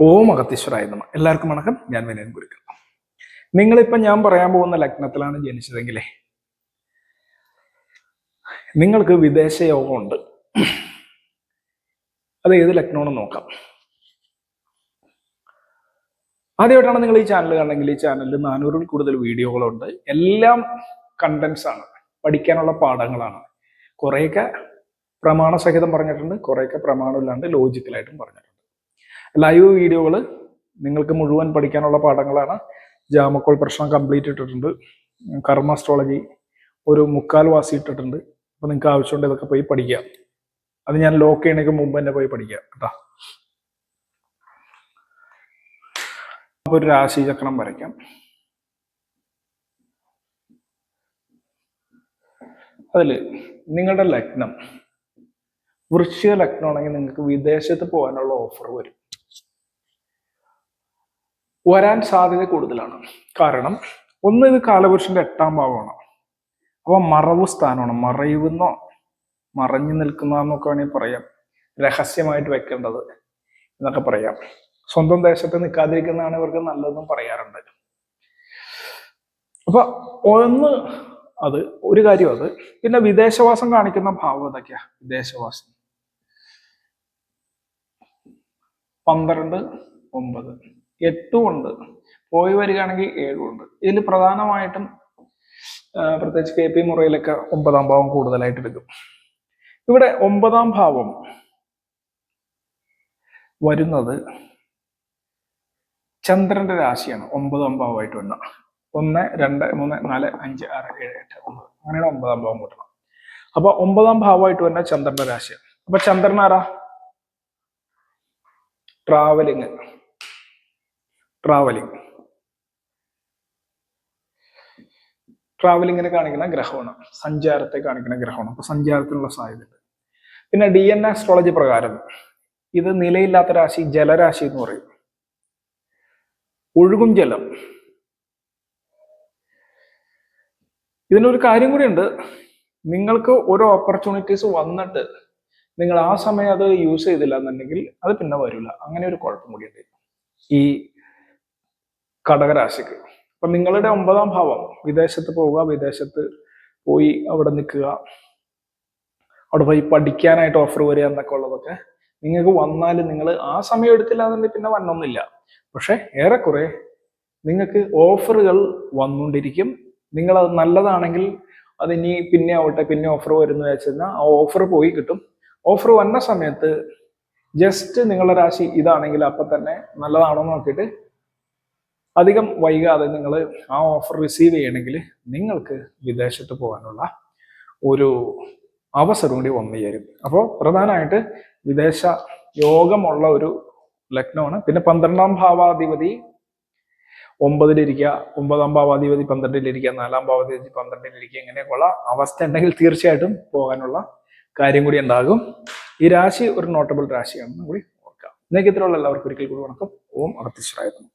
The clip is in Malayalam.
ഓം അഗത്തീശ്വരായ നമഃ. എല്ലാവർക്കും വണക്കം. ഞാൻ വിനയൻ ഗുരുക്കൾ. നിങ്ങളിപ്പം ഞാൻ പറയാൻ പോകുന്ന ലഗ്നത്തിലാണ് ജനിച്ചതെങ്കിലേ നിങ്ങൾക്ക് വിദേശ യോഗമുണ്ട്. അത് ഏത് ലഗ്നമാണെന്ന് നോക്കാം. ആദ്യമായിട്ടാണ് നിങ്ങൾ ഈ ചാനൽ കാണണമെങ്കിൽ ഈ ചാനലിൽ 400-ൽ കൂടുതൽ വീഡിയോകളുണ്ട്. എല്ലാം കണ്ടന്റ്സ് ആണ്, പഠിക്കാനുള്ള പാഠങ്ങളാണ്. കുറേയൊക്കെ പ്രമാണസഹിതം പറഞ്ഞിട്ടുണ്ട്, കുറേയൊക്കെ പ്രമാണമില്ലാണ്ട് ലോജിക്കലായിട്ടും പറഞ്ഞിട്ടുണ്ട്. ലൈവ് വീഡിയോകൾ നിങ്ങൾക്ക് മുഴുവൻ പഠിക്കാനുള്ള പാഠങ്ങളാണ്. ജാമക്കോൾ പ്രശ്നം കംപ്ലീറ്റ് ഇട്ടിട്ടുണ്ട്. കർമ്മ അസ്ട്രോളജി ഒരു 3/4 വാസി ഇട്ടിട്ടുണ്ട്. അപ്പൊ നിങ്ങൾക്ക് ആവശ്യമുണ്ട് ഇതൊക്കെ പോയി പഠിക്കാം. അത് ഞാൻ ലോക്ക് ചെയ്യണേക്ക് മുമ്പ് തന്നെ പോയി പഠിക്കാം കേട്ടോ. അപ്പൊ ഒരു രാശി ചക്രം വരയ്ക്കാം. അതില് നിങ്ങളുടെ ലഗ്നം വൃശ്ചിക ലഗ്നമാണെങ്കിൽ നിങ്ങൾക്ക് വിദേശത്ത് പോകാനുള്ള ഓഫർ വരും. വരാൻ സാധ്യത കൂടുതലാണ്. കാരണം ഒന്ന്, ഇത് കാലപുരുഷന്റെ 8ാം ഭാവമാണ്. അപ്പൊ മറവ് സ്ഥാനമാണ്. മറയുന്നോ മറഞ്ഞു നിൽക്കുന്നതെന്നൊക്കെ വേണമെങ്കിൽ പറയാം. രഹസ്യമായിട്ട് വെക്കേണ്ടത് എന്നൊക്കെ പറയാം. സ്വന്തം ദേശത്ത് നിൽക്കാതിരിക്കുന്നതാണ് ഇവർക്ക് നല്ലതെന്നും പറയാറുണ്ട്. അപ്പൊ ഒന്ന് അത് ഒരു കാര്യം. അത് പിന്നെ വിദേശവാസം കാണിക്കുന്ന ഭാവം ഇതൊക്കെയാ. വിദേശവാസം 12, 9, 8 ഉണ്ട്. പോയി വരികയാണെങ്കിൽ 7 ഉണ്ട്. ഇതിൽ പ്രധാനമായിട്ടും പ്രത്യേകിച്ച് KP മുറയിലൊക്കെ 9ാം ഭാവം കൂടുതലായിട്ട് എടുക്കും. ഇവിടെ 9ാം ഭാവം വരുന്നത് ചന്ദ്രന്റെ രാശിയാണ്. 9ാം ഭാവമായിട്ട് വന്ന 1, 2, 3, 4, 5, 6, 7, 8, 9 അങ്ങനെയാണ് 9ാം ഭാവം കൂട്ടണം. അപ്പൊ 9ാം ഭാവമായിട്ട് വന്ന ചന്ദ്രന്റെ രാശിയാണ്. അപ്പൊ ചന്ദ്രൻ ആരാ? ട്രാവലിങ്ങിനെ കാണിക്കുന്ന ഗ്രഹമാണ്. സഞ്ചാരത്തെ കാണിക്കുന്ന ഗ്രഹമാണ്. അപ്പൊ സഞ്ചാരത്തിനുള്ള സാധ്യതയുണ്ട്. പിന്നെ DNA അസ്ട്രോളജി പ്രകാരം ഇത് നിലയില്ലാത്ത രാശി, ജലരാശി എന്ന് പറയും. ഒഴുകും ജലം. ഇതിനൊരു കാര്യം കൂടിയുണ്ട്. നിങ്ങൾക്ക് ഓരോ ഓപ്പർച്യൂണിറ്റീസ് വന്നിട്ട് നിങ്ങൾ ആ സമയം അത് യൂസ് ചെയ്തില്ല എന്നുണ്ടെങ്കിൽ അത് പിന്നെ വരില്ല. അങ്ങനെ ഒരു കുഴപ്പം കൂടിയുണ്ട് ഈ കടകരാശിക്ക്. അപ്പൊ നിങ്ങളുടെ 9ാം ഭാവം വിദേശത്ത് പോവുക, വിദേശത്ത് പോയി അവിടെ നിൽക്കുക, അവിടെ പോയി പഠിക്കാനായിട്ട് ഓഫർ വരിക എന്നൊക്കെ ഉള്ളതൊക്കെ നിങ്ങൾക്ക് വന്നാൽ നിങ്ങൾ ആ സമയം എടുത്തില്ല എന്നുണ്ടെങ്കിൽ പിന്നെ വന്നൊന്നുമില്ല. പക്ഷെ ഏറെക്കുറെ നിങ്ങൾക്ക് ഓഫറുകൾ വന്നുകൊണ്ടിരിക്കും. നിങ്ങളത് നല്ലതാണെങ്കിൽ അത് ഇനി പിന്നെ ആവട്ടെ, പിന്നെ ഓഫർ വരുന്ന വെച്ചാൽ ആ ഓഫർ പോയി കിട്ടും. ഓഫർ വന്ന സമയത്ത് ജസ്റ്റ് നിങ്ങളുടെ രാശി ഇതാണെങ്കിൽ അപ്പൊ തന്നെ നല്ലതാണോ എന്ന് നോക്കിയിട്ട് അധികം വൈകാതെ നിങ്ങൾ ആ ഓഫർ റിസീവ് ചെയ്യണമെങ്കിൽ നിങ്ങൾക്ക് വിദേശത്ത് പോകാനുള്ള ഒരു അവസരം കൂടി വന്നു ചേരും. അപ്പോൾ പ്രധാനമായിട്ട് വിദേശ യോഗമുള്ള ഒരു ലഗ്നമാണ്. പിന്നെ 12ാം ഭാവാധിപതി 9-ലിരിക്കുക, 9ാം ഭാവാധിപതി 12-ലിരിക്കുക, 4ാം ഭാവാധിപതി 12-ലിരിക്കുക, ഇങ്ങനെയൊക്കെയുള്ള അവസ്ഥ ഉണ്ടെങ്കിൽ തീർച്ചയായിട്ടും പോകാനുള്ള കാര്യം കൂടി ഉണ്ടാകും. ഈ രാശി ഒരു നോട്ടബിൾ രാശിയാണെന്ന് കൂടി ഓർക്കാം. ഇന്നേക്ക് ഇത്രയുള്ള എല്ലാവർക്കും ഒരിക്കൽ കൂടി വണക്കം. ഓം അഗത്തീശ്വരായ നമഃ.